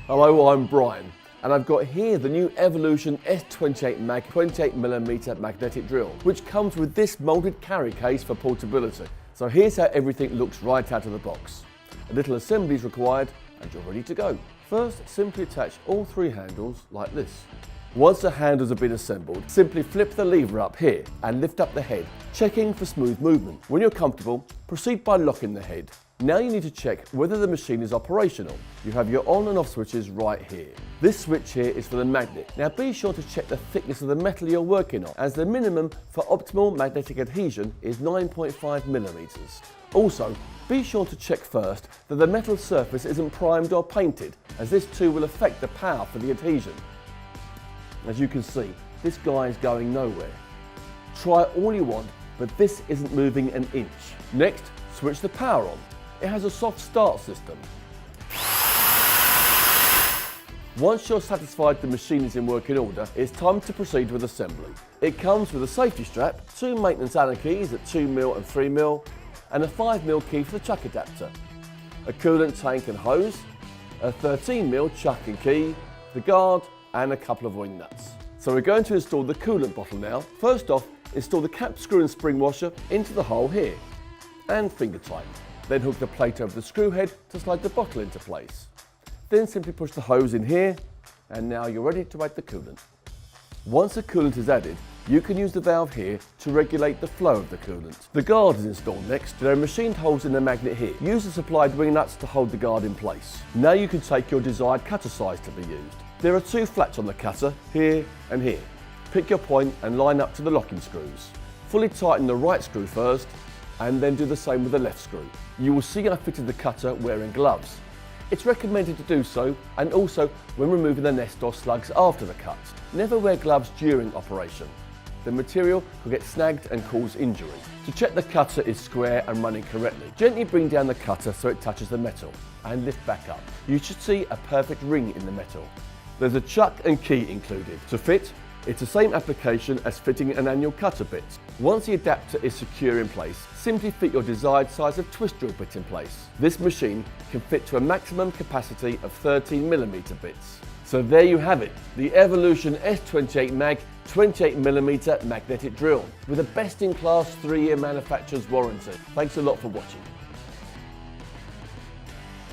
Hello, I'm Brian, and I've got here the new Evolution S28MAG 28mm magnetic drill, which comes with this moulded carry case for portability. So here's how everything looks right out of the box. A little assembly is required and you're ready to go. First, simply attach all three handles like this. Once the handles have been assembled, simply flip the lever up here and lift up the head, checking for smooth movement. When you're comfortable, proceed by locking the head. Now you need to check whether the machine is operational. You have your on and off switches right here. This switch here is for the magnet. Now be sure to check the thickness of the metal you're working on, as the minimum for optimal magnetic adhesion is 9.5mm. Also, be sure to check first that the metal surface isn't primed or painted, as this too will affect the power for the adhesion. As you can see, this guy is going nowhere. Try all you want, but this isn't moving an inch. Next, switch the power on. It has a soft start system. Once you're satisfied the machine is in working order, it's time to proceed with assembly. It comes with a safety strap, two maintenance Allen keys at 2mm and 3mm, and a 5mm key for the chuck adapter, a coolant tank and hose, a 13mm chuck and key, the guard, and a couple of wing nuts. So we're going to install the coolant bottle now. First off, install the cap screw and spring washer into the hole here, and finger tighten. Then hook the plate over the screw head to slide the bottle into place. Then simply push the hose in here, and now you're ready to add the coolant. Once the coolant is added, you can use the valve here to regulate the flow of the coolant. The guard is installed next. There are machined holes in the magnet here. Use the supplied wing nuts to hold the guard in place. Now you can take your desired cutter size to be used. There are two flats on the cutter, here and here. Pick your point and line up to the locking screws. Fully tighten the right screw first, and then do the same with the left screw. You will see I fitted the cutter wearing gloves. It's recommended to do so, and also when removing the nest or slugs after the cut. Never wear gloves during operation. The material could get snagged and cause injury. To check the cutter is square and running correctly, gently bring down the cutter so it touches the metal, and lift back up. You should see a perfect ring in the metal. There's a chuck and key included. To fit, it's the same application as fitting an annual cutter bit. Once the adapter is secure in place, simply fit your desired size of twist drill bit in place. This machine can fit to a maximum capacity of 13mm bits. So there you have it, the Evolution S28MAG 28mm magnetic drill with a best-in-class 3-year manufacturer's warranty. Thanks a lot for watching.